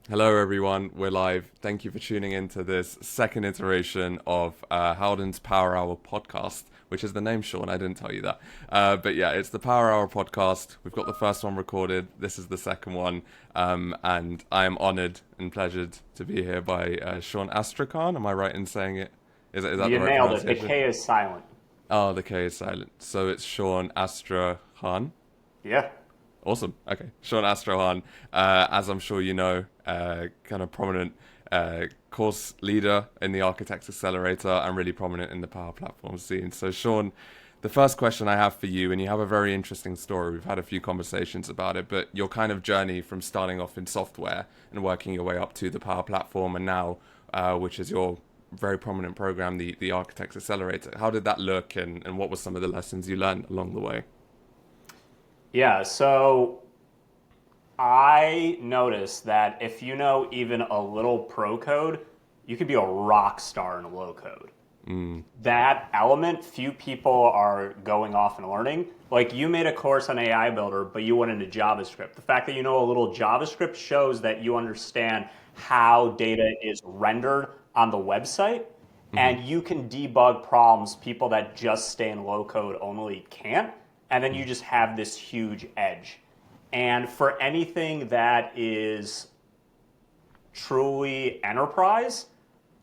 Hello, everyone. We're live. Thank you for tuning into this second iteration of Howden's Power Hour podcast, which is the name, Sean. I didn't tell you that. But yeah, it's the Power Hour podcast. We've got the first one recorded. This is the second one. And I am honored and pleasured to be here by Sean Astrakhan. Am I right in saying it? Is that the You right nailed it. The pronunciation? K is silent. Oh, the K is silent. So it's Sean Astrakhan. Yeah. Awesome. Okay. Sean Astrakhan, as I'm sure you know, kind of prominent course leader in the Architects Accelerator and really prominent in the Power Platform scene. So, Sean, the first question I have for you, and you have a very interesting story. We've had a few conversations about it, but your kind of journey from starting off in software and working your way up to the Power Platform and now, which is your very prominent program, the Architects Accelerator. How did that look and what were some of the lessons you learned along the way? Yeah. So I noticed that if you know even a little pro code, you could be a rock star in low code. That element, few people are going off and learning. Like you made a course on AI Builder, but you went into JavaScript. The fact that you know a little JavaScript shows that you understand how data is rendered on the website, Hmm. and you can debug problems people that just stay in low code only can't. And then you just have this huge edge. And for anything that is truly enterprise,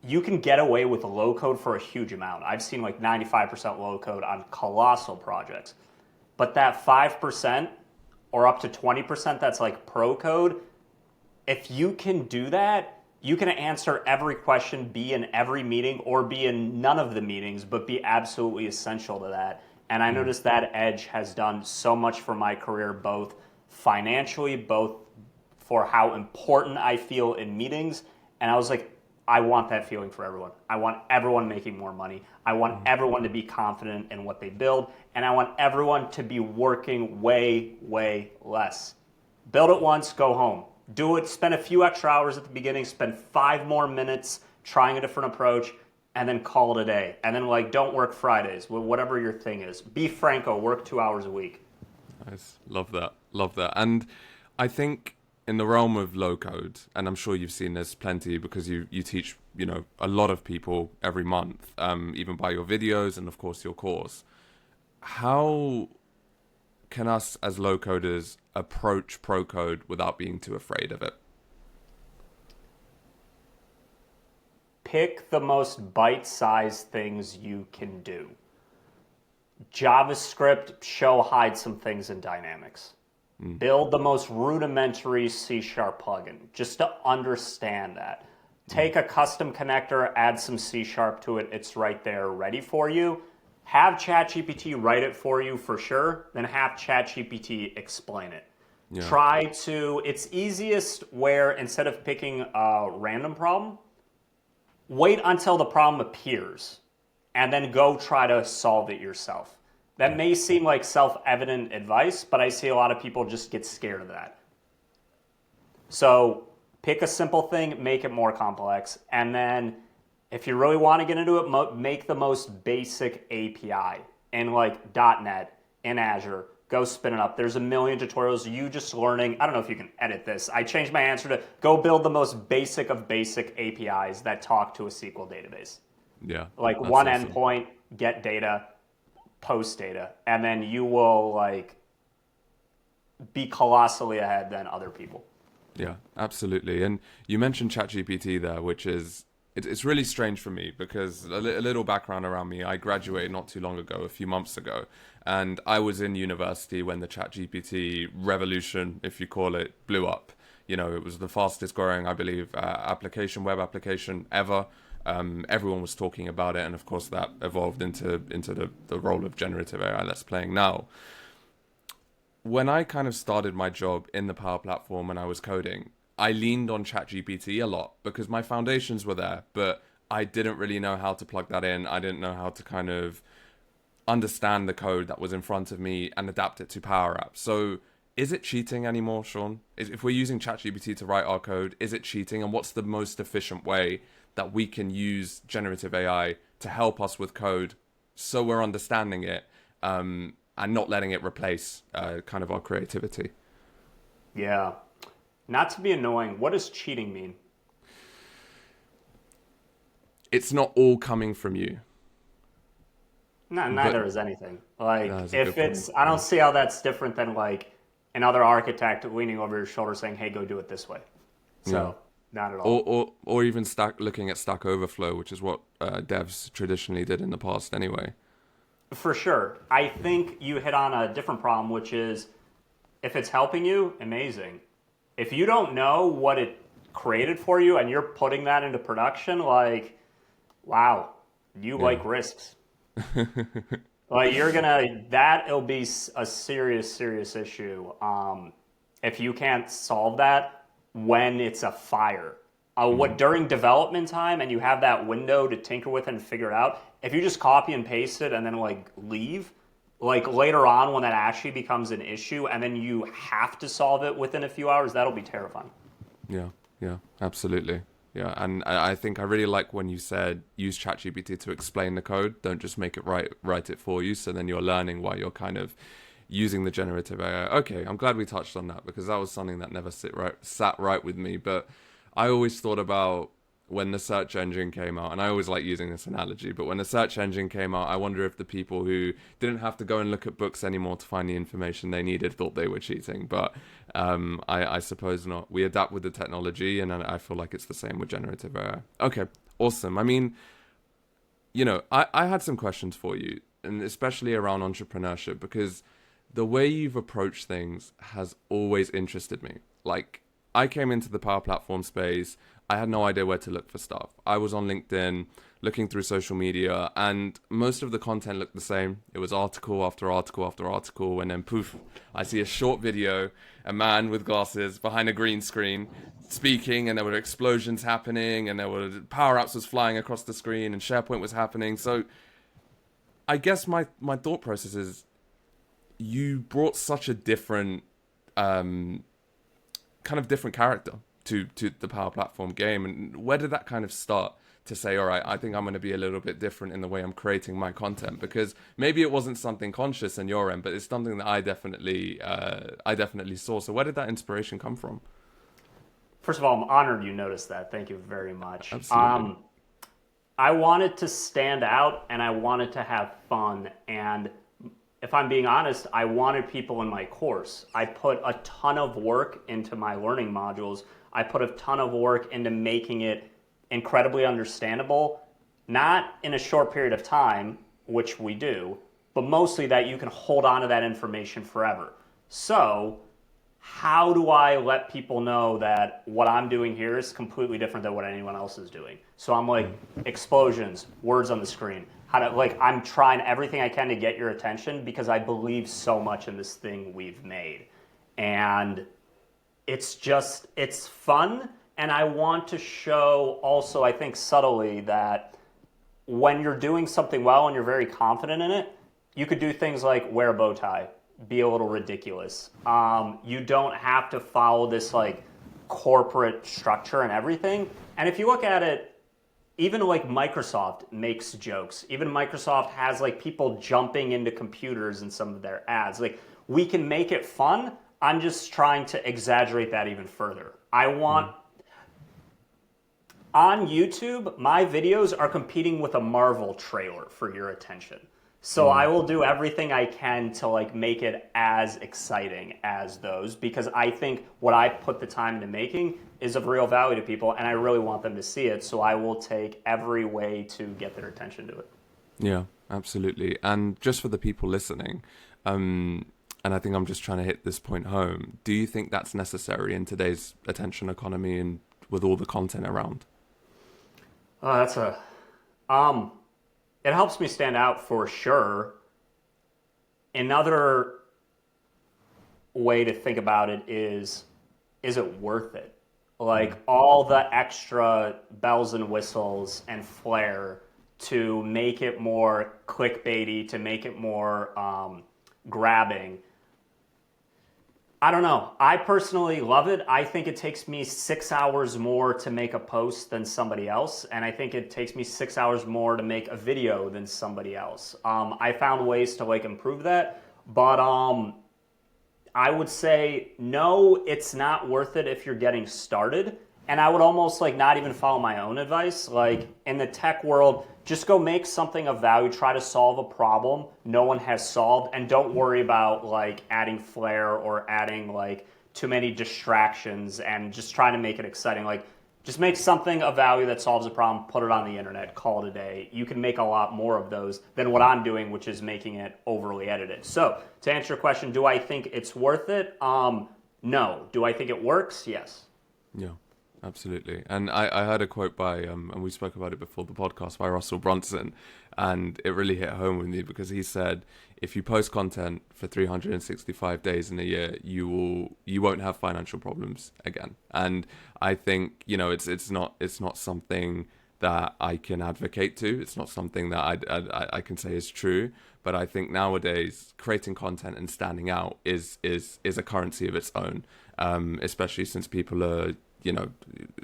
you can get away with low code for a huge amount. I've seen like 95% low code on colossal projects. But that 5% or up to 20% that's like pro code, if you can do that, you can answer every question, be in every meeting, or be in none of the meetings, but be absolutely essential to that. And I noticed that edge has done so much for my career, both financially, both for how important I feel in meetings. And I was like, I want that feeling for everyone. I want everyone making more money. I want everyone to be confident in what they build. And I want everyone to be working way, way less. Build it once, go home. Do it, spend a few extra hours at the beginning, spend 5 more minutes trying a different approach, and then call it a day. And then, like, don't work Fridays, whatever your thing is. Be Franco, work 2 hours a week. Nice. Love that. Love that. And I think in the realm of low code, and I'm sure you've seen this plenty because you teach, a lot of people every month, even by your videos and of course your course. How can us as low coders approach pro code without being too afraid of it? Pick the most bite-sized things you can do. JavaScript, show, hide some things in Dynamics. Build the most rudimentary C Sharp plugin just to understand that. Take a custom connector, add some C Sharp to it. It's right there ready for you. Have ChatGPT write it for you for sure, then have ChatGPT explain it. Yeah. It's easiest where instead of picking a random problem, wait until the problem appears and then go try to solve it yourself. That may seem like self-evident advice, but I see a lot of people just get scared of that. So pick a simple thing, make it more complex, and then if you really want to get into it, make the most basic API in like .NET, in Azure. Go spin it up. There's a million tutorials. You just learning. I don't know if you can edit this. I changed my answer to go build the most basic of basic APIs that talk to a SQL database. Yeah. Like That's one awesome. endpoint, get data, post data, and then you will like be colossally ahead than other people. Yeah, absolutely. And you mentioned ChatGPT there, which is it's really strange for me because a little background around me. I graduated not too long ago, a few months ago, and I was in university when the ChatGPT revolution, if you call it, blew up. It was the fastest growing, I believe, web application ever. Everyone was talking about it, and of course that evolved into the role of generative AI that's playing now. When I kind of started my job in the Power Platform and I was coding, I leaned on ChatGPT a lot because my foundations were there, but I didn't really know how to plug that in. I didn't know how to kind of understand the code that was in front of me and adapt it to Power Apps. So is it cheating anymore, Sean? If we're using ChatGPT to write our code, is it cheating? And what's the most efficient way that we can use generative AI to help us with code so we're understanding it and not letting it replace kind of our creativity? Yeah. Not to be annoying, what does cheating mean? It's not all coming from you, No, but neither is anything. Like, that's a if good point. it's, I Yeah. don't see how that's different than like another architect leaning over your shoulder saying, hey, go do it this way. Yeah. So, not at Or, all. or even looking at Stack Overflow, which is what devs traditionally did in the past anyway. For sure. I think you hit on a different problem, which is if it's helping you, amazing. If you don't know what it created for you and you're putting that into production, like, wow, you Yeah. like risks. Like you're gonna that'll be a serious, serious issue. If you can't solve that when it's a fire, what Mm. during development time and you have that window to tinker with and figure it out. If you just copy and paste it and then like leave, like later on when that actually becomes an issue and then you have to solve it within a few hours, that'll be terrifying. Yeah, yeah, absolutely. Yeah, and I think I really like when you said use ChatGPT to explain the code. Don't just make it write it for you. So then you're learning while you're kind of using the generative AI. Okay, I'm glad we touched on that because that was something that never sat right with me. But I always thought about when the search engine came out, and I always like using this analogy, but when the search engine came out, I wonder if the people who didn't have to go and look at books anymore to find the information they needed thought they were cheating. But I suppose not. We adapt with the technology, and I feel like it's the same with generative AI. Okay, awesome. I mean, I had some questions for you, and especially around entrepreneurship, because the way you've approached things has always interested me. Like, I came into the Power Platform space, I had no idea where to look for stuff. I was on LinkedIn, looking through social media, and most of the content looked the same. It was article after article after article, and then poof, I see a short video, a man with glasses behind a green screen speaking, and there were explosions happening, and there were power apps was flying across the screen, and SharePoint was happening. So I guess my thought process is you brought such a different kind of different character to the Power Platform game. And where did that kind of start to say, all right, I think I'm going to be a little bit different in the way I'm creating my content? Because maybe it wasn't something conscious on your end, but it's something that I definitely saw. So where did that inspiration come from? First of all, I'm honored you noticed that. Thank you very much. Absolutely. I wanted to stand out and I wanted to have fun. And if I'm being honest, I wanted people in my course. I put a ton of work into my learning modules. I put a ton of work into making it incredibly understandable, not in a short period of time, which we do, but mostly that you can hold on to that information forever. So, how do I let people know that what I'm doing here is completely different than what anyone else is doing? So I'm like, explosions, words on the screen. How to, like, I'm trying everything I can to get your attention because I believe so much in this thing we've made. And it's fun. And I want to show also, I think subtly, that when you're doing something well and you're very confident in it, you could do things like wear a bow tie, be a little ridiculous. You don't have to follow this like corporate structure and everything. And if you look at it, even like Microsoft makes jokes. Even Microsoft has like people jumping into computers in some of their ads. Like we can make it fun. I'm just trying to exaggerate that even further. I want on YouTube, my videos are competing with a Marvel trailer for your attention. So I will do everything I can to like make it as exciting as those because I think what I put the time into making is of real value to people and I really want them to see it. So I will take every way to get their attention to it. Yeah, absolutely. And just for the people listening, and I think I'm just trying to hit this point home, do you think that's necessary in today's attention economy and with all the content around? Oh, that's a it helps me stand out for sure. Another way to think about it is it worth it? Like all the extra bells and whistles and flair to make it more clickbaity, to make it more grabbing. I don't know. I personally love it. I think it takes me 6 hours more to make a post than somebody else. And I think it takes me 6 hours more to make a video than somebody else. I found ways to like improve that. But I would say, no, it's not worth it if you're getting started. And I would almost like not even follow my own advice. Like in the tech world, just go make something of value, try to solve a problem no one has solved, and don't worry about like adding flair or adding like too many distractions and just trying to make it exciting. Like just make something of value that solves a problem, put it on the internet, call it a day. You can make a lot more of those than what I'm doing, which is making it overly edited. So to answer your question, do I think it's worth it? No. Do I think it works? Yes. Yeah. Absolutely. And I heard a quote by, and we spoke about it before the podcast, by Russell Brunson, and it really hit home with me because he said, if you post content for 365 days in a year, you won't have financial problems again. And I think, it's not something that I can advocate to. It's not something that I can say is true. But I think nowadays creating content and standing out is a currency of its own, especially since people are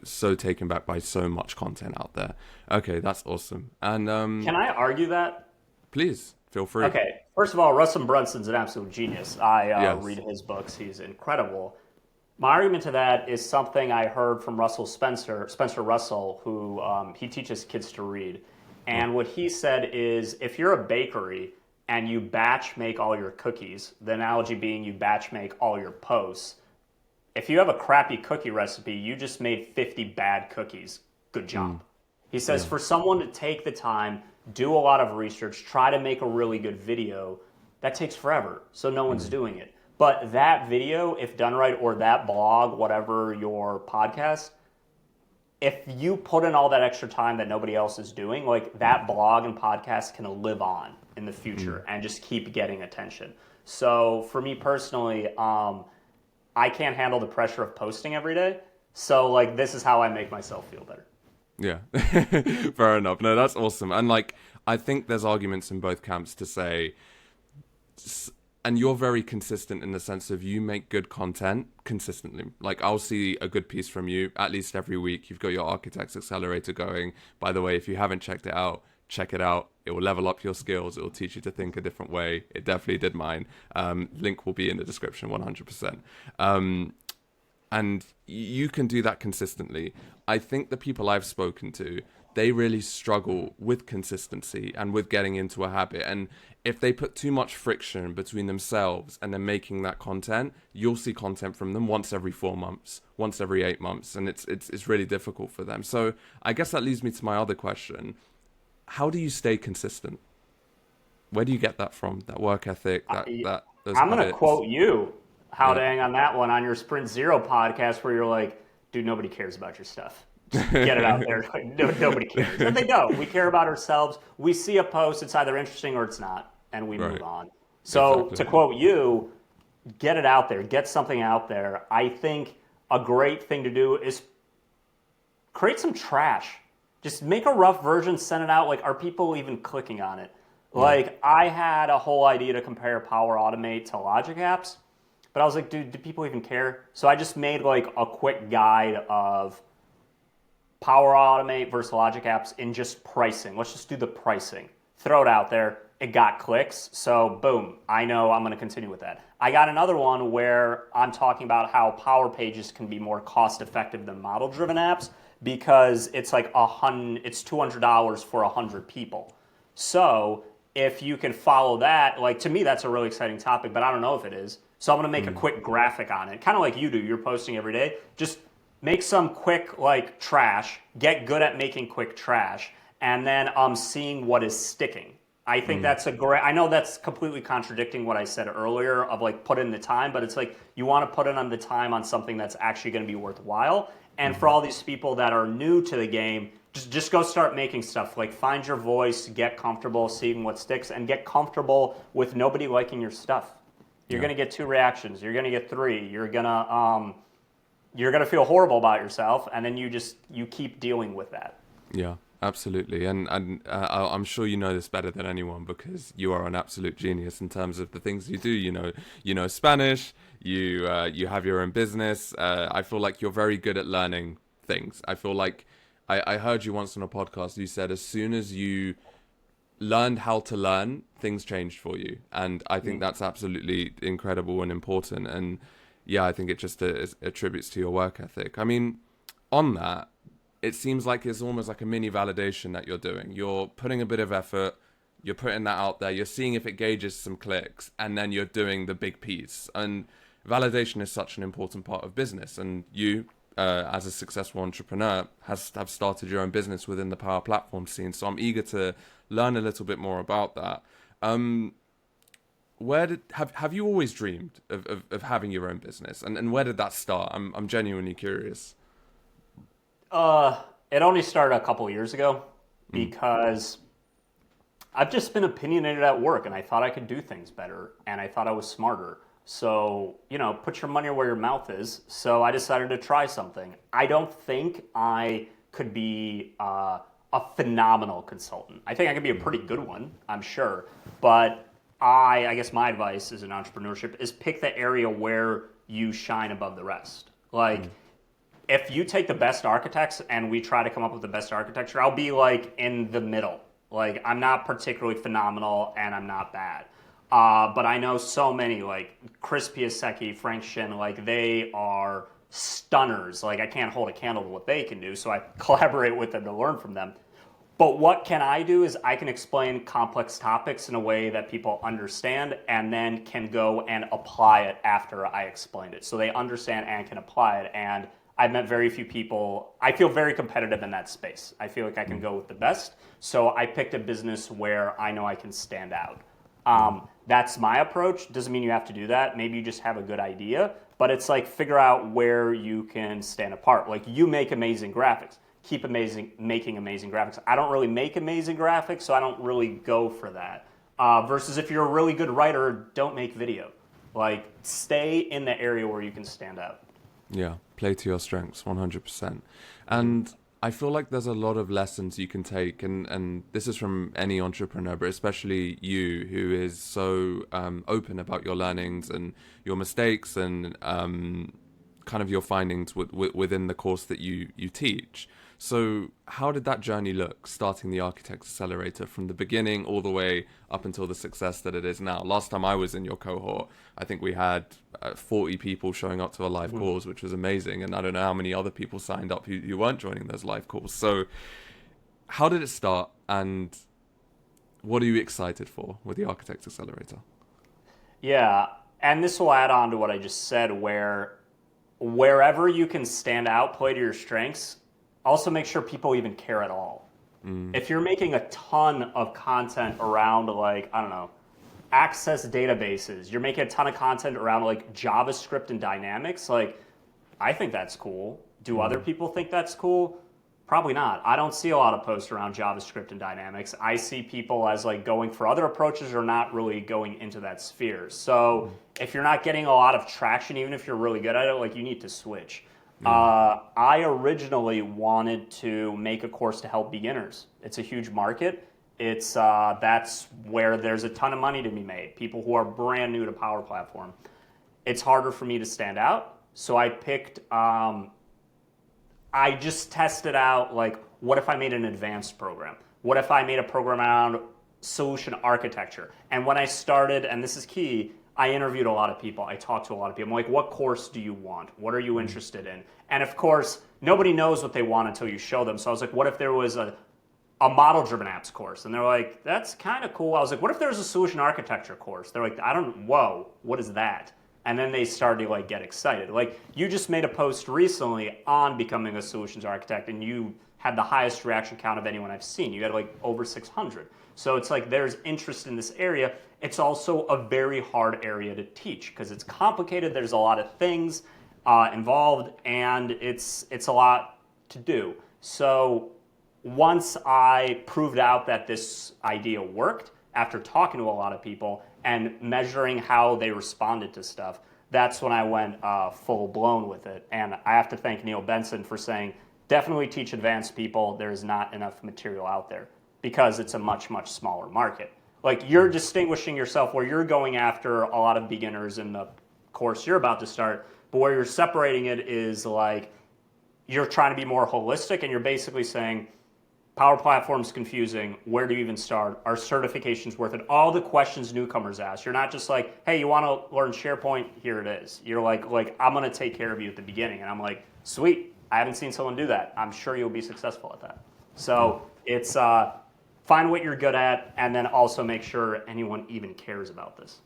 so taken back by so much content out there. Okay, that's awesome. And can I argue that? Please feel free. Okay, first of all, Russell Brunson's an absolute genius. I Yes. read his books; he's incredible. My argument to that is something I heard from Spencer Russell, who he teaches kids to read. And what he said is, if you're a bakery and you batch make all your cookies, the analogy being you batch make all your posts. If you have a crappy cookie recipe, you just made 50 bad cookies. Good job. He says for someone to take the time, do a lot of research, try to make a really good video, that takes forever. So no one's doing it. But that video, if done right, or that blog, whatever your podcast, if you put in all that extra time that nobody else is doing, like that blog and podcast can live on in the future and just keep getting attention. So for me personally, I can't handle the pressure of posting every day. So like this is how I make myself feel better. Yeah, fair enough. No, that's awesome. And like, I think there's arguments in both camps to say, and you're very consistent in the sense of you make good content consistently. Like I'll see a good piece from you at least every week. You've got your Architects Accelerator going. By the way, if you haven't checked it out, check it out. It will level up your skills. It will teach you to think a different way. It definitely did mine. Link will be in the description 100%. And you can do that consistently. I think the people I've spoken to, they really struggle with consistency and with getting into a habit. And if they put too much friction between themselves and then making that content, you'll see content from them once every 4 months, once every 8 months. And it's really difficult for them. So I guess that leads me to my other question. How do you stay consistent? Where do you get that from? That work ethic, those I'm going to habits? quote you, Howdang, on that one on your Sprint Zero podcast where you're like, dude, nobody cares about your stuff. Just get it out there. Like, nobody cares. And they don't. We care about ourselves. We see a post, it's either interesting or it's not, and we move on. So Exactly. to quote you, get it out there. Get something out there. I think a great thing to do is create some trash. Just make a rough version, send it out. Like, are people even clicking on it? Like, I had a whole idea to compare Power Automate to Logic apps, but I was like, dude, do people even care? So I just made like a quick guide of Power Automate versus Logic apps in just pricing. Let's just do the pricing. Throw it out there. It got clicks. So boom, I know I'm going to continue with that. I got another one where I'm talking about how Power Pages can be more cost effective than model driven apps because it's like it's $200 for 100 people. So if you can follow that, like to me, that's a really exciting topic, but I don't know if it is. So I'm going to make a quick graphic on it, kind of like you do. You're posting every day. Just make some quick like trash, get good at making quick trash, and then seeing what is sticking. I think that's a great, I know that's completely contradicting what I said earlier of like put in the time, but it's like you want to put in on the time on something that's actually going to be worthwhile. And for all these people that are new to the game, just go start making stuff. Like find your voice, get comfortable seeing what sticks, and get comfortable with nobody liking your stuff. You're going to get 2 reactions. You're going to get 3. You're going to feel horrible about yourself, and then you keep dealing with that. Yeah, absolutely. And I'm sure you know this better than anyone because you are an absolute genius in terms of the things you do. You know Spanish. You have your own business. I feel like you're very good at learning things. I feel like I heard you once on a podcast. You said as soon as you learned how to learn, things changed for you. And I think that's absolutely incredible and important. And yeah, I think it just attributes to your work ethic. I mean, on that, it seems like it's almost like a mini validation that you're doing. You're putting a bit of effort, you're putting that out there, you're seeing if it gauges some clicks, and then you're doing the big piece. And validation is such an important part of business. And you, as a successful entrepreneur, have started your own business within the Power Platform scene. So I'm eager to learn a little bit more about that. Have you always dreamed of having your own business, and where did that start? I'm genuinely curious. It only started a couple of years ago because I've just been opinionated at work, and I thought I could do things better, and I thought I was smarter. So, put your money where your mouth is. So I decided to try something. I don't think I could be a phenomenal consultant. I think I could be a pretty good one, I'm sure. But I guess my advice as an entrepreneurship is pick the area where you shine above the rest. Like, if you take the best architects and we try to come up with the best architecture, I'll be like in the middle. Like, I'm not particularly phenomenal and I'm not bad. But I know so many, like Chris Piasecki, Frank Shin, like they are stunners. Like, I can't hold a candle to what they can do, so I collaborate with them to learn from them. But what can I do is I can explain complex topics in a way that people understand and then can go and apply it after I explained it. So they understand and can apply it. And I've met very few people. I feel very competitive in that space. I feel like I can go with the best. So I picked a business where I know I can stand out. That's my approach. Doesn't mean you have to do that. Maybe you just have a good idea. But it's like figure out where you can stand apart. Like, you make amazing graphics. Keep making amazing graphics. I don't really make amazing graphics, so I don't really go for that. Versus if you're a really good writer, don't make video. Like, stay in the area where you can stand out. Yeah, play to your strengths, 100%. And I feel like there's a lot of lessons you can take, and this is from any entrepreneur, but especially you, who is so open about your learnings and your mistakes and kind of your findings within the course that you teach. So how did that journey look, starting the Architects Accelerator from the beginning all the way up until the success that it is now? Last time I was in your cohort, I think we had 40 people showing up to a live calls, which was amazing. And I don't know how many other people signed up who weren't joining those live calls. So how did it start, and what are you excited for with the Architects Accelerator? Yeah, and this will add on to what I just said, wherever you can stand out, play to your strengths. Also make sure people even care at all. If you're making a ton of content around, like, I don't know, access databases, you're making a ton of content around like JavaScript and dynamics, like, I think that's cool. Do other people think that's cool? Probably not. I don't see a lot of posts around JavaScript and dynamics. I see people as like going for other approaches or not really going into that sphere. So if you're not getting a lot of traction, even if you're really good at it, like, you need to switch. I originally wanted to make a course to help beginners. It's a huge market. It's that's where there's a ton of money to be made. People who are brand new to Power Platform. It's harder for me to stand out, so I picked. I just tested out, like, what if I made an advanced program? What if I made a program around solution architecture? And when I started, and this is key, I interviewed a lot of people. I talked to a lot of people. I'm like, what course do you want? What are you interested in? And of course, nobody knows what they want until you show them. So I was like, what if there was a model-driven apps course? And they're like, that's kind of cool. I was like, what if there's a solution architecture course? They're like, whoa, what is that? And then they started to like get excited. Like, you just made a post recently on becoming a solutions architect, and you had the highest reaction count of anyone I've seen. You had like over 600. So it's like there's interest in this area. It's also a very hard area to teach because it's complicated. There's a lot of things involved, and it's a lot to do. So once I proved out that this idea worked, after talking to a lot of people and measuring how they responded to stuff, that's when I went full blown with it. And I have to thank Neil Benson for saying, definitely teach advanced people. There's not enough material out there because it's a much, much smaller market. Like, you're distinguishing yourself where you're going after a lot of beginners in the course you're about to start, but where you're separating it is like you're trying to be more holistic, and you're basically saying, Power Platform's confusing. Where do you even start? Are certifications worth it? All the questions newcomers ask. You're not just like, hey, you want to learn SharePoint? Here it is. You're like I'm going to take care of you at the beginning. And I'm like, sweet. I haven't seen someone do that. I'm sure you'll be successful at that. So it's find what you're good at, and then also make sure anyone even cares about this.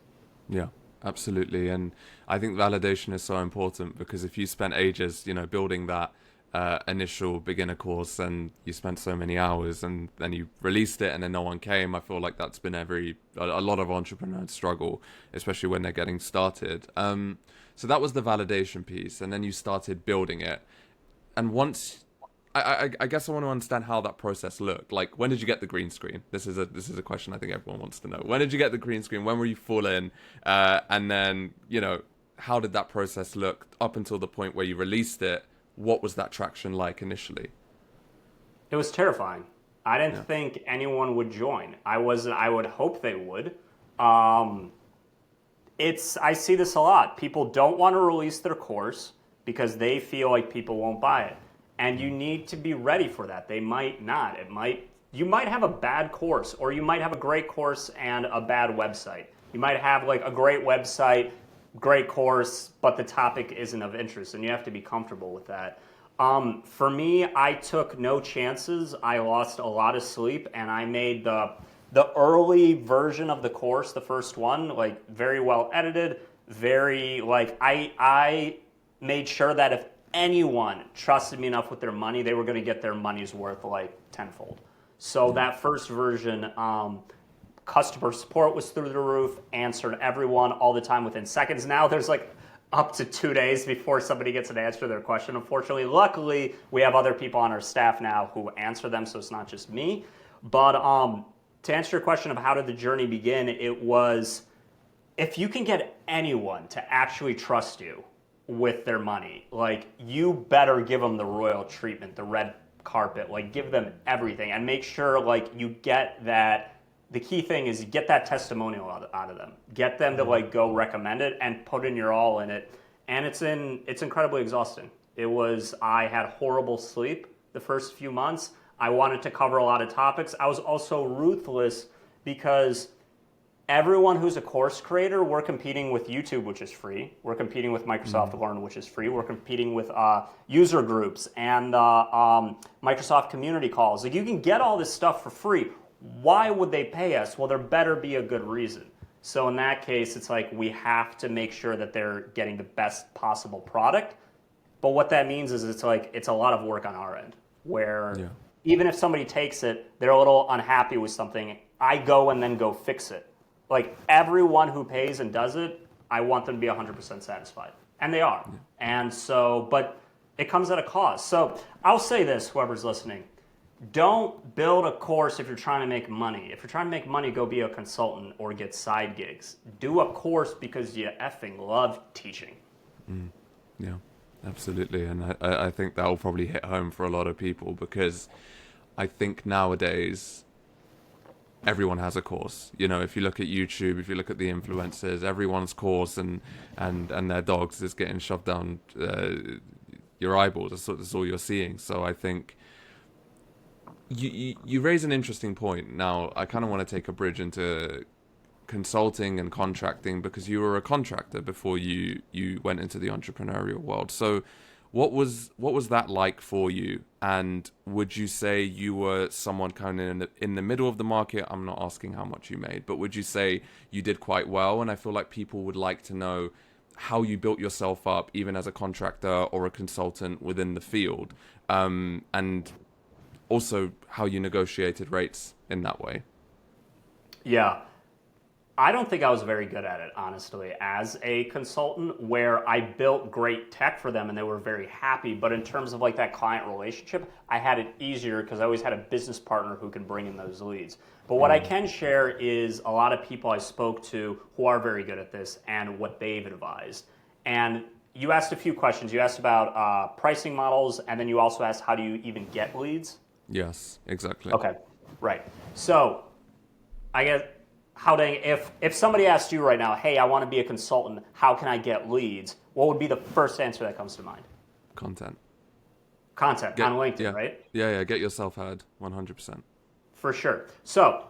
Yeah, absolutely. And I think validation is so important, because if you spent ages, building that initial beginner course, and you spent so many hours, and then you released it and then no one came, I feel like that's been a lot of entrepreneurs struggle, especially when they're getting started. So that was the validation piece, and then you started building it. And once, I guess I want to understand how that process looked. Like, when did you get the green screen? This is a question I think everyone wants to know. When did you get the green screen? When were you full in? And then, how did that process look up until the point where you released it? What was that traction like initially? It was terrifying. I didn't think anyone would join. I would hope they would. I see this a lot. People don't want to release their course because they feel like people won't buy it. And you need to be ready for that. They might not. You might have a bad course, or you might have a great course and a bad website. You might have like a great website, great course, but the topic isn't of interest, and you have to be comfortable with that. For me, I took no chances. I lost a lot of sleep, and I made the early version of the course, the first one, like very well edited, very like I made sure that if anyone trusted me enough with their money, they were going to get their money's worth like tenfold. So that first version, customer support was through the roof, answered everyone all the time within seconds. Now there's like up to 2 days before somebody gets an answer to their question. Unfortunately, luckily, we have other people on our staff now who answer them, so it's not just me. But to answer your question of how did the journey begin, it was, if you can get anyone to actually trust you with their money, like, you better give them the royal treatment, the red carpet, like, give them everything, and make sure like you get that. The key thing is you get that testimonial out of them. Get them to like go recommend it and put in your all in it. And it's incredibly exhausting. I had horrible sleep the first few months. I wanted to cover a lot of topics. I was also ruthless because everyone who's a course creator, we're competing with YouTube, which is free. We're competing with Microsoft Learn, which is free. We're competing with user groups and Microsoft community calls. Like, you can get all this stuff for free. Why would they pay us? Well, there better be a good reason. So in that case, it's like we have to make sure that they're getting the best possible product. But what that means is it's a lot of work on our end, where even if somebody takes it, they're a little unhappy with something, I go and then go fix it. Like, everyone who pays and does it, I want them to be 100% satisfied. And they are. And so, but it comes at a cost. So I'll say this, whoever's listening. Don't build a course if you're trying to make money. If you're trying to make money, go be a consultant or get side gigs. Do a course because you effing love teaching. Yeah, absolutely. And I think that will probably hit home for a lot of people, because I think nowadays everyone has a course. If you look at YouTube, if you look at the influencers, everyone's course and their dogs is getting shoved down your eyeballs. That's all you're seeing. So I think you raise an interesting point. Now, I kind of want to take a bridge into consulting and contracting, because you were a contractor before you went into the entrepreneurial world. So what was that like for you? And would you say you were someone kind of in the middle of the market? I'm not asking how much you made, but would you say you did quite well? And I feel like people would like to know how you built yourself up, even as a contractor or a consultant within the field, and also how you negotiated rates in that way. Yeah. I don't think I was very good at it, honestly, as a consultant, where I built great tech for them and they were very happy. But in terms of like that client relationship, I had it easier because I always had a business partner who can bring in those leads. But what I can share is a lot of people I spoke to who are very good at this and what they've advised. And you asked a few questions. You asked about pricing models, and then you also asked, how do you even get leads? Yes, exactly. Okay, right. So I guess, if somebody asked you right now, hey, I want to be a consultant, how can I get leads? What would be the first answer that comes to mind? Content. Content on LinkedIn, Yeah, right? yeah, get yourself heard, 100%. For sure. So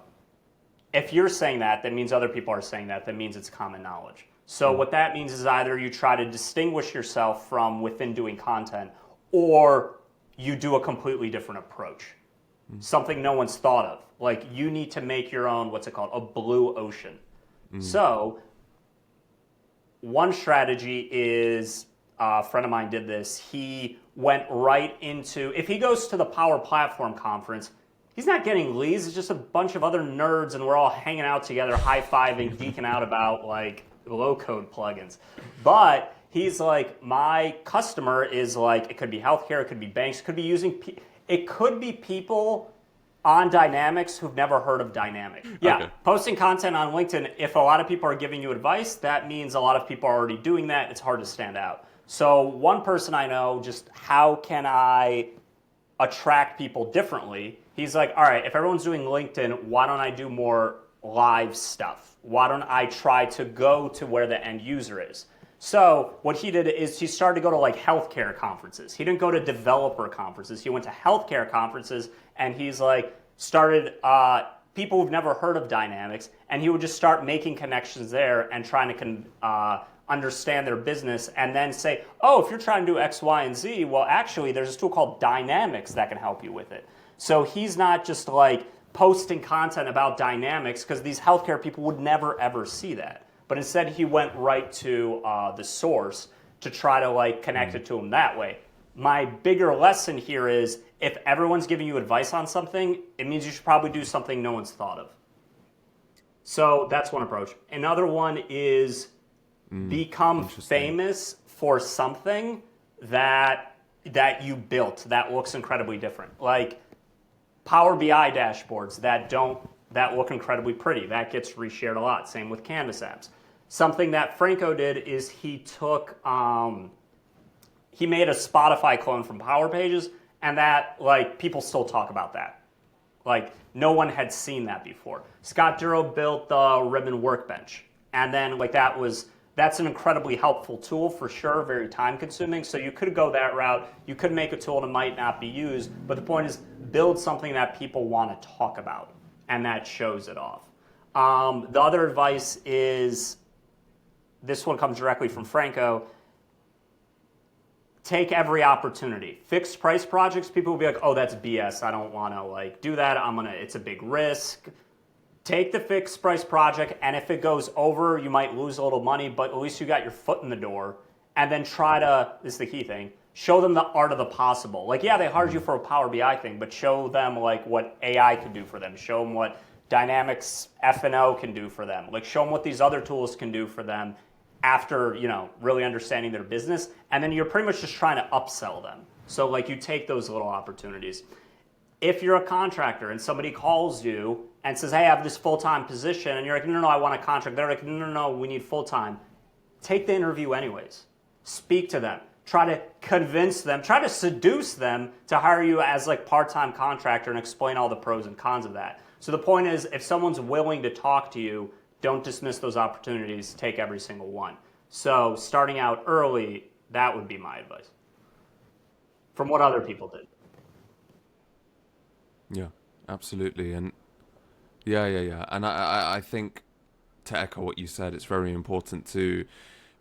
if you're saying that, that means other people are saying that. That means it's common knowledge. So what that means is either you try to distinguish yourself from within doing content, or you do a completely different approach. Something no one's thought of. Like you need to make your own, what's it called? A blue ocean. So one strategy is, a friend of mine did this. He went right into, if he goes to the Power Platform conference, he's not getting leads. It's just a bunch of other nerds, and we're all hanging out together, high-fiving, geeking out about like low-code plugins. But he's like, my customer is like, it could be healthcare, it could be banks, it could be it could be people on Dynamics who've never heard of Dynamics. Yeah, okay. Posting content on LinkedIn, if a lot of people are giving you advice, that means a lot of people are already doing that. It's hard to stand out. So one person I know, just how can I attract people differently? He's like, all right, if everyone's doing LinkedIn, why don't I do more live stuff? Why don't I try to go to where the end user is? So what he did is he started to go to like healthcare conferences. He didn't go to developer conferences. He went to healthcare conferences, and he's like started people who've never heard of Dynamics, and he would just start making connections there and trying to understand their business, and then say, oh, if you're trying to do X, Y, and Z, well, actually, there's this tool called Dynamics that can help you with it. So he's not just like posting content about Dynamics, because these healthcare people would never, ever see that. But instead, he went right to the source to try to like connect it to him that way. My bigger lesson here is, if everyone's giving you advice on something, it means you should probably do something no one's thought of. So that's one approach. Another one is become famous for something that you built that looks incredibly different. Like Power BI dashboards that look incredibly pretty. That gets reshared a lot. Same with Canvas apps. Something that Franco did is he took, he made a Spotify clone from Power Pages, and that, like, people still talk about that. Like, no one had seen that before. Scott Duro built the Ribbon Workbench, and then, like, that's an incredibly helpful tool for sure, very time consuming. So you could go that route. You could make a tool that might not be used, but the point is build something that people want to talk about, and that shows it off. The other advice is, this one comes directly from Franco, take every opportunity. Fixed price projects, people will be like, oh, that's BS. I don't want to like do that. It's a big risk. Take the fixed price project, and if it goes over, you might lose a little money, but at least you got your foot in the door. And then try to, this is the key thing, show them the art of the possible. Like, yeah, they hired you for a Power BI thing, but show them like what AI can do for them. Show them what Dynamics F&O can do for them. Like, show them what these other tools can do for them after, really understanding their business. And then you're pretty much just trying to upsell them. So like you take those little opportunities. If you're a contractor and somebody calls you and says, hey, I have this full-time position, and you're like, no, I want a contract. They're like, no, we need full-time. Take the interview anyways. Speak to them. Try to convince them, try to seduce them to hire you as like part-time contractor and explain all the pros and cons of that. So the point is, if someone's willing to talk to you, don't dismiss those opportunities. Take every single one. So starting out early, that would be my advice from what other people did. Yeah, absolutely. And yeah. And I think, to echo what you said, it's very important to,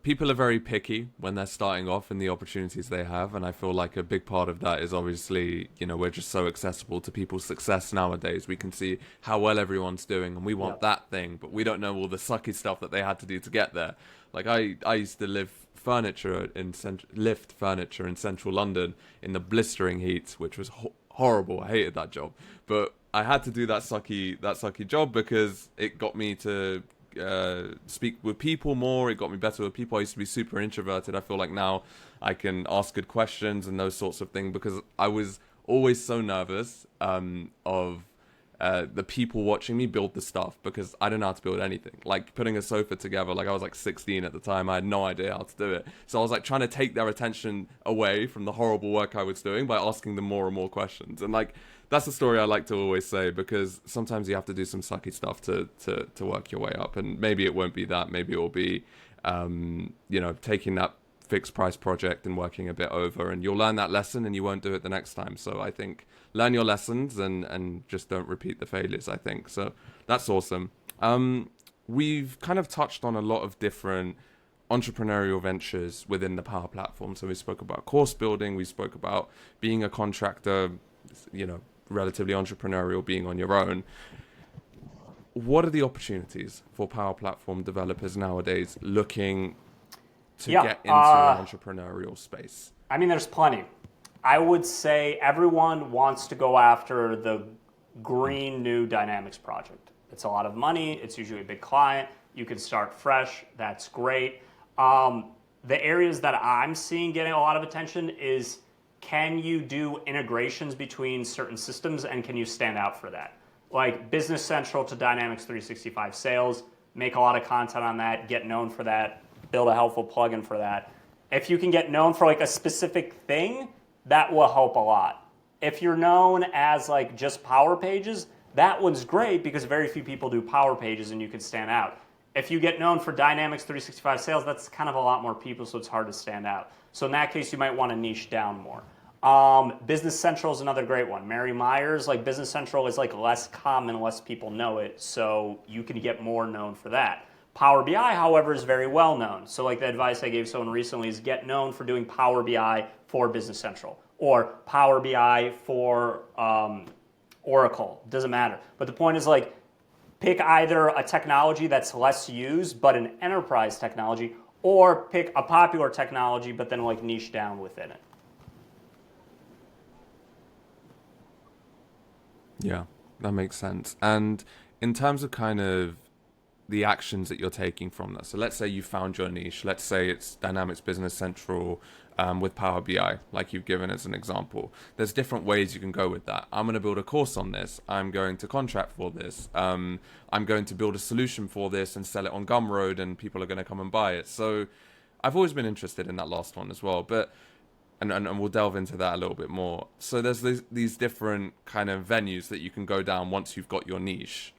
people are very picky when they're starting off in the opportunities they have. And I feel like a big part of that is obviously, we're just so accessible to people's success nowadays. We can see how well everyone's doing, and we want that thing, but we don't know all the sucky stuff that they had to do to get there. Like I used to lift furniture in central London in the blistering heat, which was horrible. I hated that job, but I had to do that sucky job because it got me to speak with people more. It got me better with people. I used to be super introverted. I feel like now I can ask good questions and those sorts of things, because I was always so nervous of the people watching me build the stuff, because I don't know how to build anything. Like putting a sofa together, like I was like 16 at the time, I had no idea how to do it. So I was like trying to take their attention away from the horrible work I was doing by asking them more and more questions. And like, that's the story I like to always say, because sometimes you have to do some sucky stuff to work your way up. And maybe it won't be that. Maybe it will be, taking that fixed price project and working a bit over, and you'll learn that lesson and you won't do it the next time. So I think learn your lessons and just don't repeat the failures, I think. So that's awesome. We've kind of touched on a lot of different entrepreneurial ventures within the Power Platform. So we spoke about course building, we spoke about being a contractor, relatively entrepreneurial, being on your own. What are the opportunities for Power Platform developers nowadays looking to get into an entrepreneurial space? I mean, there's plenty. I would say everyone wants to go after the green new Dynamics project. It's a lot of money. It's usually a big client. You can start fresh. That's great. The areas that I'm seeing getting a lot of attention is, can you do integrations between certain systems and can you stand out for that? Like Business Central to Dynamics 365 Sales, make a lot of content on that, get known for that, build a helpful plugin for that. If you can get known for like a specific thing, that will help a lot. If you're known as like just Power Pages, that one's great because very few people do Power Pages and you can stand out. If you get known for Dynamics 365 Sales, that's kind of a lot more people, so it's hard to stand out. So in that case, you might want to niche down more. Business Central is another great one. Mary Myers, like Business Central is like less common, less people know it, so you can get more known for that. Power BI, however, is very well known. So like the advice I gave someone recently is get known for doing Power BI for Business Central or Power BI for Oracle. Doesn't matter. But the point is like pick either a technology that's less used but an enterprise technology, or pick a popular technology but then like niche down within it. Yeah, that makes sense. And in terms of kind of the actions that you're taking from that, so let's say you found your niche, let's say it's Dynamics Business Central with Power BI, like you've given as an example. There's different ways you can go with that. I'm going to build a course on this. I'm going to contract for this. I'm going to build a solution for this and sell it on Gumroad and people are going to come and buy it. So I've always been interested in that last one as well, but and we'll delve into that a little bit more. So there's these different kind of venues that you can go down once you've got your niche.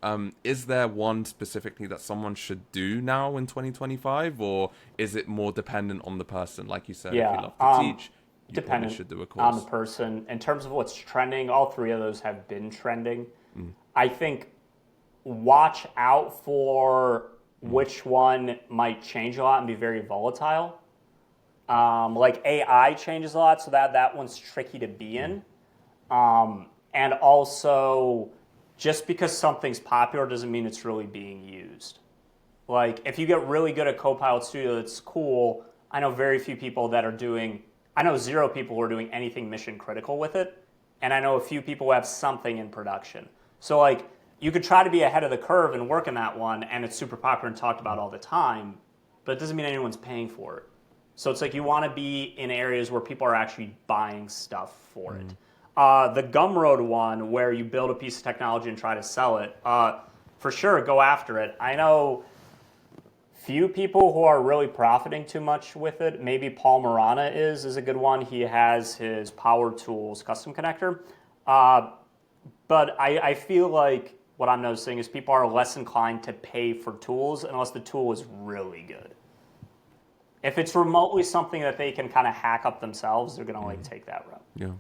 Is there one specifically that someone should do now in 2025, or is it more dependent on the person? Like you said, if you love to teach, you probably should do a course. On the person. In terms of what's trending, all three of those have been trending. I think watch out for which one might change a lot and be very volatile. Like AI changes a lot, so that one's tricky to be in. And also, just because something's popular doesn't mean it's really being used. Like, if you get really good at Copilot Studio, that's cool. I know very few people that are doing, I know 0 people who are doing anything mission critical with it, and I know a few people who have something in production. So, like, you could try to be ahead of the curve and work in that one, and it's super popular and talked about all the time, but it doesn't mean anyone's paying for it. So it's like you want to be in areas where people are actually buying stuff for it. The Gumroad one, where you build a piece of technology and try to sell it, for sure, go after it. I know few people who are really profiting too much with it. Maybe Paul Marana is a good one. He has his Power Tools custom connector. But I feel like what I'm noticing is people are less inclined to pay for tools unless the tool is really good. If it's remotely something that they can kind of hack up themselves, they're going to like take that route. Yeah.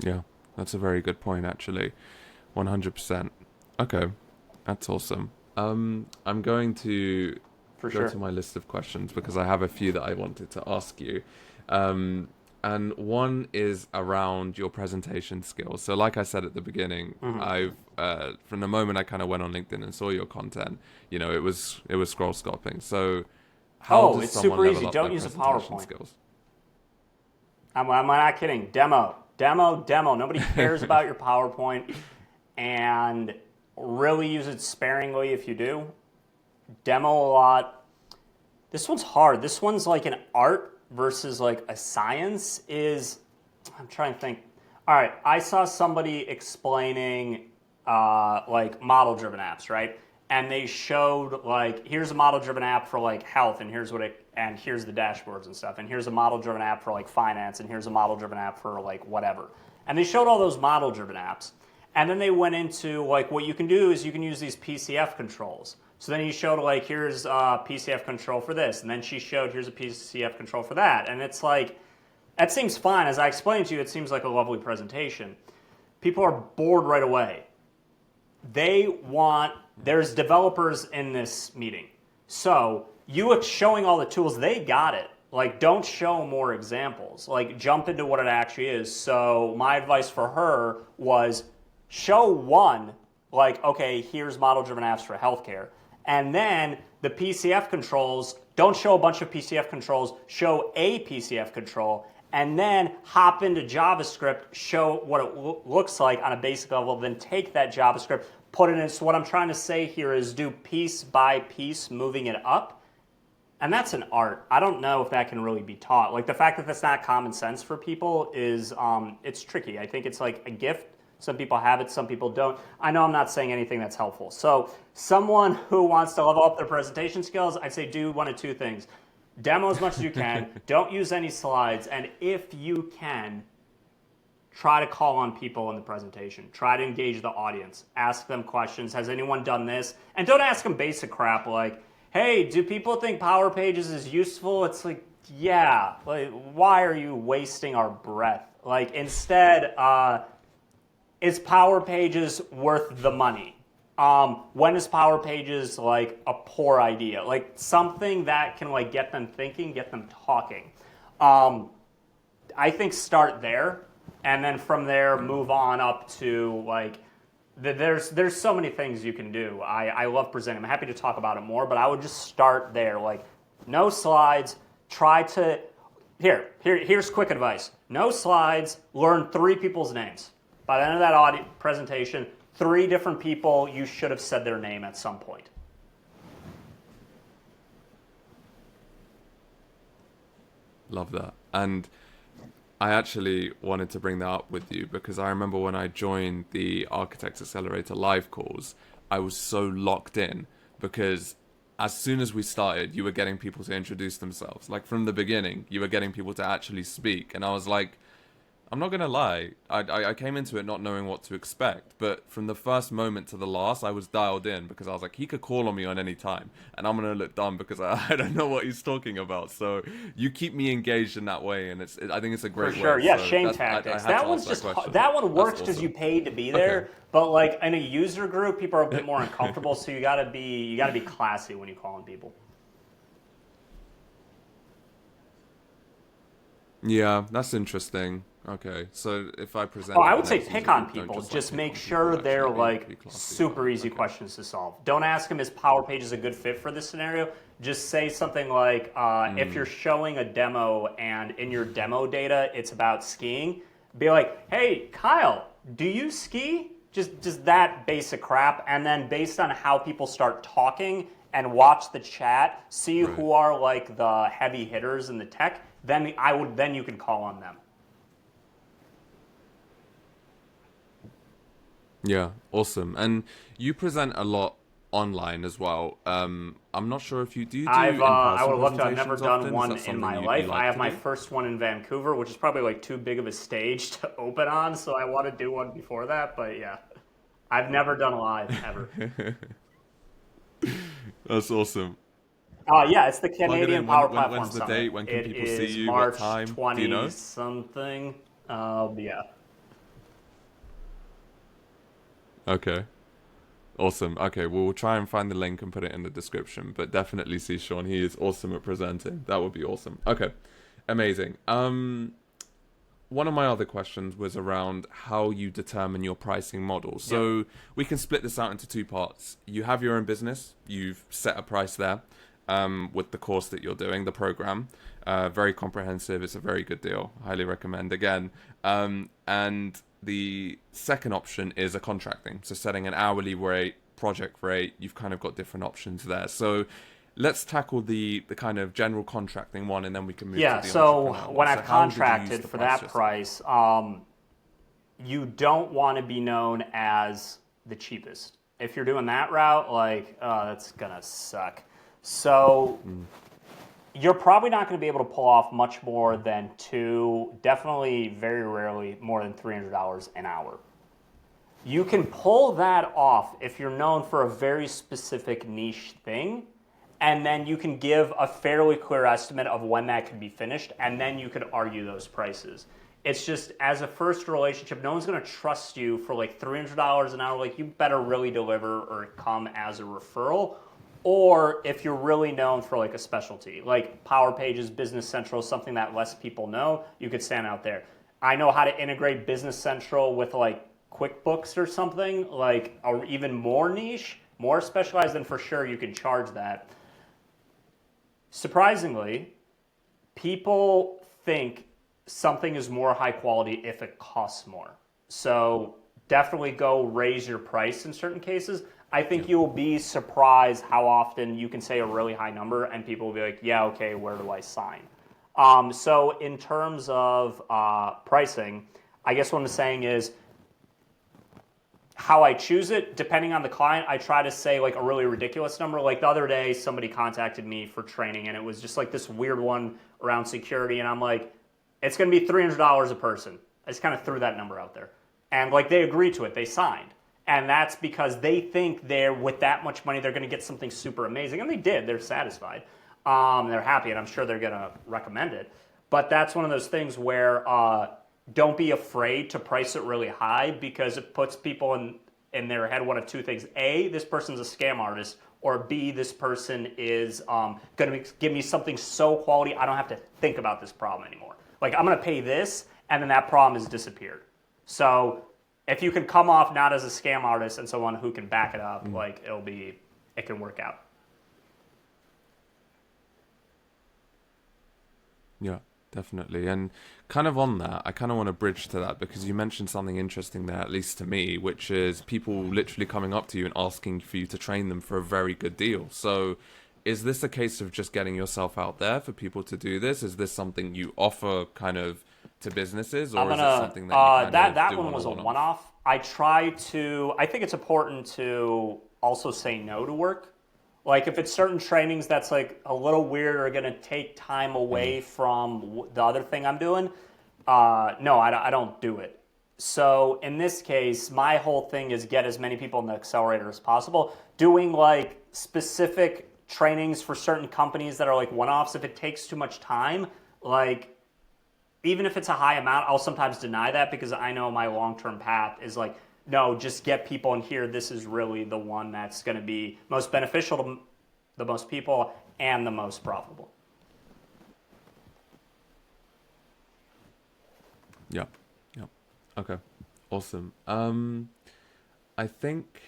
Yeah, that's a very good point, actually. 100%. Okay, that's awesome. I'm going to go to my list of questions because I have a few that I wanted to ask you. And one is around your presentation skills. So like I said at the beginning, I've from the moment I kind of went on LinkedIn and saw your content, you know, it was scroll stopping. So how does it's someone super level easy. up Don't their use a presentation PowerPoint. skills? I'm not kidding. Demo. Nobody cares about your PowerPoint, and really use it sparingly if you do. Demo a lot. This one's hard. This one's like an art versus like a science. I'm trying to think. All right, I saw somebody explaining like model-driven apps, right? And they showed like, here's a model-driven app for like health, and here's the dashboards and stuff, and here's a model-driven app for like finance, and here's a model-driven app for like whatever. And they showed all those model-driven apps, and then they went into like what you can do is you can use these PCF controls. So then you showed like, here's a PCF control for this. And then she showed, here's a PCF control for that. And it's like, that seems fine. As I explained to you, it seems like a lovely presentation. People are bored right away. There's developers in this meeting. So you showing all the tools, they got it. Like, don't show more examples. Like, jump into what it actually is. So my advice for her was show one, like, okay, here's model-driven apps for healthcare. And then the PCF controls, don't show a bunch of PCF controls, show a PCF control, and then hop into JavaScript, show what it looks like on a basic level, then take that JavaScript, put it in. So what I'm trying to say here is do piece by piece, moving it up. And that's an art. I don't know if that can really be taught. Like the fact that that's not common sense for people is, it's tricky. I think it's like a gift. Some people have it, some people don't. I know I'm not saying anything that's helpful. So someone who wants to level up their presentation skills, I'd say do one of two things. Demo as much as you can. Don't use any slides. And if you can, try to call on people in the presentation. Try to engage the audience. Ask them questions. Has anyone done this? And don't ask them basic crap like, hey, do people think Power Pages is useful? It's like, yeah. Like, why are you wasting our breath? Like, instead, is Power Pages worth the money? When is Power Pages like a poor idea? Like something that can like get them thinking, get them talking. I think start there, and then from there move on up to like there's so many things you can do. I love presenting. I'm happy to talk about it more, but I would just start there. Like no slides. Try to here's quick advice. No slides. Learn 3 people's names. By the end of that presentation, 3 different people, you should have said their name at some point. Love that. And I actually wanted to bring that up with you because I remember when I joined the Architects Accelerator live calls, I was so locked in because as soon as we started, you were getting people to introduce themselves. Like from the beginning, you were getting people to actually speak. And I was like, I'm not going to lie, I came into it not knowing what to expect, but from the first moment to the last, I was dialed in because I was like, he could call on me on any time, and I'm going to look dumb because I don't know what he's talking about. So you keep me engaged in that way, and I think it's a great For sure, way. yeah, So shame tactics. that one's just, that one works because you paid to be there, Okay. but like in a user group, people are a bit more uncomfortable, so you gotta be classy when you call on people. Yeah, that's interesting. Okay, so if I present... Oh, I would say pick on people. Just make sure they're like super easy questions to solve. Don't ask them, is Power Pages a good fit for this scenario? Just say something like, if you're showing a demo and in your demo data it's about skiing, be like, hey, Kyle, do you ski? Just that basic crap. And then based on how people start talking and watch the chat, see who are like the heavy hitters in the tech, then you can call on them. Yeah, awesome. And you present a lot online as well. I'm not sure if you do I in-person would love to. I've never done often? one Is that in my something you life. like I have to my do? first one in Vancouver, which is probably like too big of a stage to open on, so I want to do one before that. But yeah, I've never done live ever. That's awesome. Yeah, it's the Canadian Power Platform When's the Summit. date? When can people see It is you? March What time? 20 Do you know? something. Yeah. Okay. Awesome. Okay, well, we'll try and find the link and put it in the description. But definitely see Sean. He is awesome at presenting. That would be awesome. Okay, amazing. One of my other questions was around how you determine your pricing model. So we can split this out into 2 parts. You have your own business. You've set a price there with the course that you're doing, the program. Very comprehensive. It's a very good deal. Highly recommend again. And the second option is a contracting. So setting an hourly rate, project rate. You've kind of got different options there. So let's tackle the kind of general contracting one, and then we can move to the so entrepreneurial when one. I've So how did you use contracted the for that system? price, you don't want to be known as the cheapest. If you're doing that route, like, that's gonna suck. So you're probably not going to be able to pull off much more than definitely very rarely more than $300 an hour. You can pull that off if you're known for a very specific niche thing, and then you can give a fairly clear estimate of when that could be finished, and then you could argue those prices. It's just, as a first relationship, no one's going to trust you for like $300 an hour. Like, you better really deliver or come as a referral. Or if you're really known for like a specialty, like Power Pages, Business Central, something that less people know, you could stand out there. I know how to integrate Business Central with like QuickBooks or something, like, or even more niche, more specialized, then for sure you can charge that. Surprisingly, people think something is more high quality if it costs more. So definitely go raise your price in certain cases. I think you'll be surprised how often you can say a really high number and people will be like, yeah, okay, where do I sign? So in terms of pricing, I guess what I'm saying is how I choose it, depending on the client, I try to say like a really ridiculous number. Like the other day, somebody contacted me for training and it was just like this weird one around security. And I'm like, it's going to be $300 a person. I just kind of threw that number out there. And like they agreed to it, they signed. And that's because they think they're, with that much money, they're going to get something super amazing. And they did, they're satisfied. They're happy, and I'm sure they're going to recommend it. But that's one of those things where don't be afraid to price it really high, because it puts people in their head one of two things. A, this person's a scam artist, or B, this person is going to give me something so quality I don't have to think about this problem anymore. Like, I'm going to pay this, and then that problem has disappeared. So if you can come off not as a scam artist and someone who can back it up, like it can work out. Yeah, definitely. And kind of on that, I kind of want to bridge to that, because you mentioned something interesting there, at least to me, which is people literally coming up to you and asking for you to train them for a very good deal. So is this a case of just getting yourself out there for people to do this? Is this something you offer kind of to businesses, or is it something that you kind of that do one was a one-off? one-off. I think it's important to also say no to work. Like if it's certain trainings that's like a little weird or going to take time away from the other thing I'm doing, no, I don't do it. So in this case, my whole thing is get as many people in the accelerator as possible. Doing like specific trainings for certain companies that are like one-offs, if it takes too much time, like even if it's a high amount, I'll sometimes deny that, because I know my long-term path is like, no, just get people in here. This is really the one that's going to be most beneficial to the most people and the most profitable. Yeah. Okay. Awesome. I think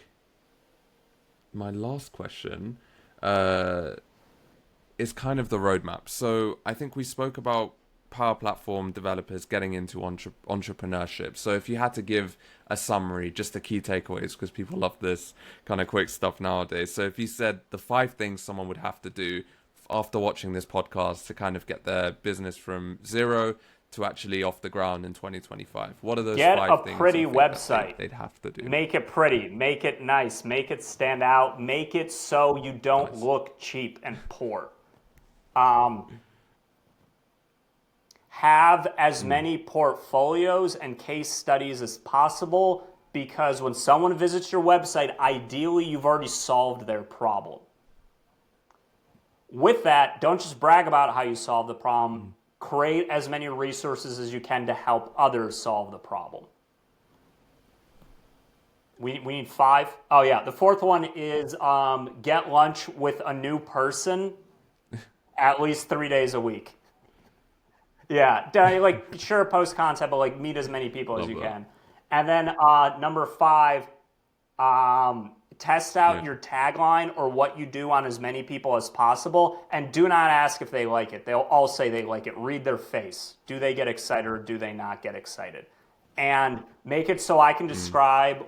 my last question is kind of the roadmap. So I think we spoke about Power Platform developers getting into entrepreneurship. So if you had to give a summary, just the key takeaways, because people love this kind of quick stuff nowadays. So if you said the 5 things someone would have to do after watching this podcast to kind of get their business from zero to actually off the ground in 2025, what are those 5 things? Get a pretty website. They'd have to do. Make it pretty, make it nice, make it stand out, make it so you don't look cheap and poor. Have as many portfolios and case studies as possible, because when someone visits your website, ideally you've already solved their problem. With that, don't just brag about how you solve the problem. Create as many resources as you can to help others solve the problem. We need 5. Oh yeah, the 4th one is get lunch with a new person at least 3 days a week. Yeah, like sure, post content, but like meet as many people as you can. And then number 5, test out your tagline or what you do on as many people as possible, and do not ask if they like it. They'll all say they like it. Read their face. Do they get excited or do they not get excited? And make it so I can describe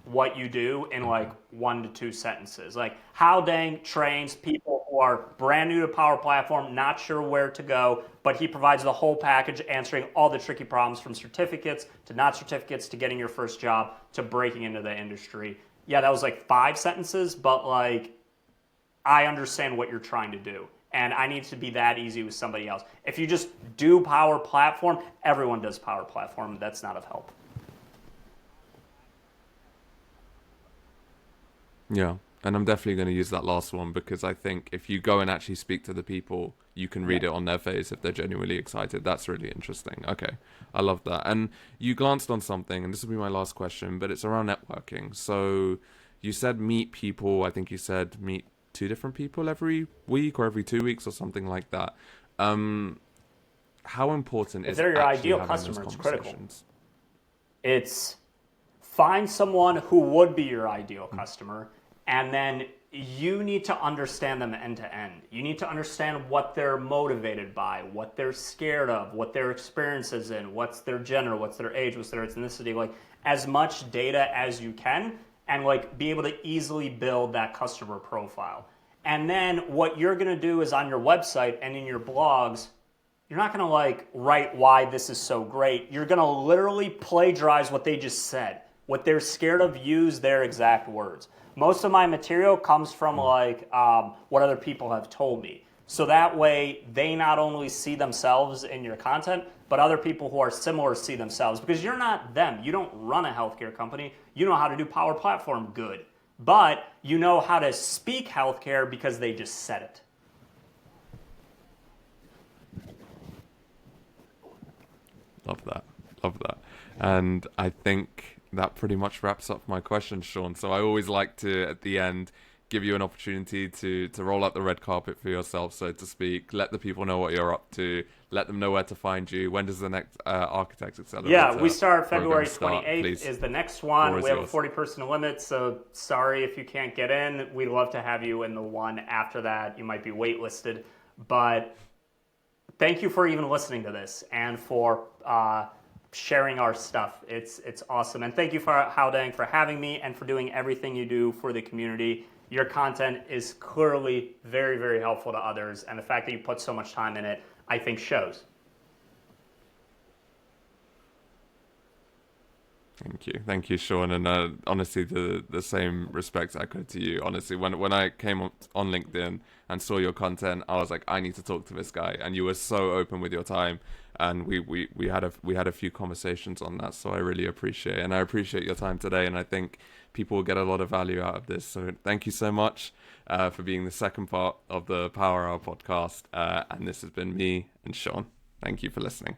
what you do in like 1 to 2 sentences. Like how Dang trains people who are brand new to Power Platform, not sure where to go, but he provides the whole package, answering all the tricky problems from certificates to not certificates to getting your first job to breaking into the industry. Yeah, that was like 5 sentences, but like I understand what you're trying to do. And I need to be that easy with somebody else. If you just do Power Platform, everyone does Power Platform. That's not of help. Yeah. And I'm definitely going to use that last one because I think if you go and actually speak to the people, you can Yeah. read it on their face if they're genuinely excited. That's really interesting. Okay. I love that. And you glanced on something, and this will be my last question, but it's around networking. So you said meet people. I think you said meet two different people every week or every 2 weeks or something like that. Um, how important If is they're your actually ideal having those customer, it's critical. conversations? It's find someone who would be your ideal customer, and then you need to understand them end to end. You need to understand what they're motivated by, what they're scared of, what their experience is in, what's their gender, what's their age, what's their ethnicity, like as much data as you can, and like be able to easily build that customer profile. And then what you're gonna do is on your website and in your blogs, you're not gonna like write why this is so great. You're gonna literally plagiarize what they just said. What they're scared of, use their exact words. Most of my material comes from like what other people have told me. So that way they not only see themselves in your content, but other people who are similar see themselves because you're not them. You don't run a healthcare company. You know how to do Power Platform good, but you know how to speak healthcare because they just said it. Love that. Love that. And I think that pretty much wraps up my question, Sean. So I always like to, at the end, give you an opportunity to roll out the red carpet for yourself, so to speak. Let the people know what you're up to. Let them know where to find you. When does the next Architects Yeah, we Accelerator start program February start? 28th Please, is the next floor one. is We have a yours. 40-person limit, so sorry if you can't get in. We'd love to have you in the one after that. You might be waitlisted, but thank you for even listening to this and for sharing our stuff. It's awesome. And thank you for Howdang for having me and for doing everything you do for the community. Your content is clearly very, very helpful to others. And the fact that you put so much time in it, I think shows. Thank you, Sean. And honestly, the same respect echoed to you. Honestly, when I came on LinkedIn and saw your content, I was like, I need to talk to this guy. And you were so open with your time, and we had a few conversations on that. So I really appreciate it. And I appreciate your time today. And I think people will get a lot of value out of this. So thank you so much for being the second part of the Power Hour podcast. And this has been me and Sean. Thank you for listening.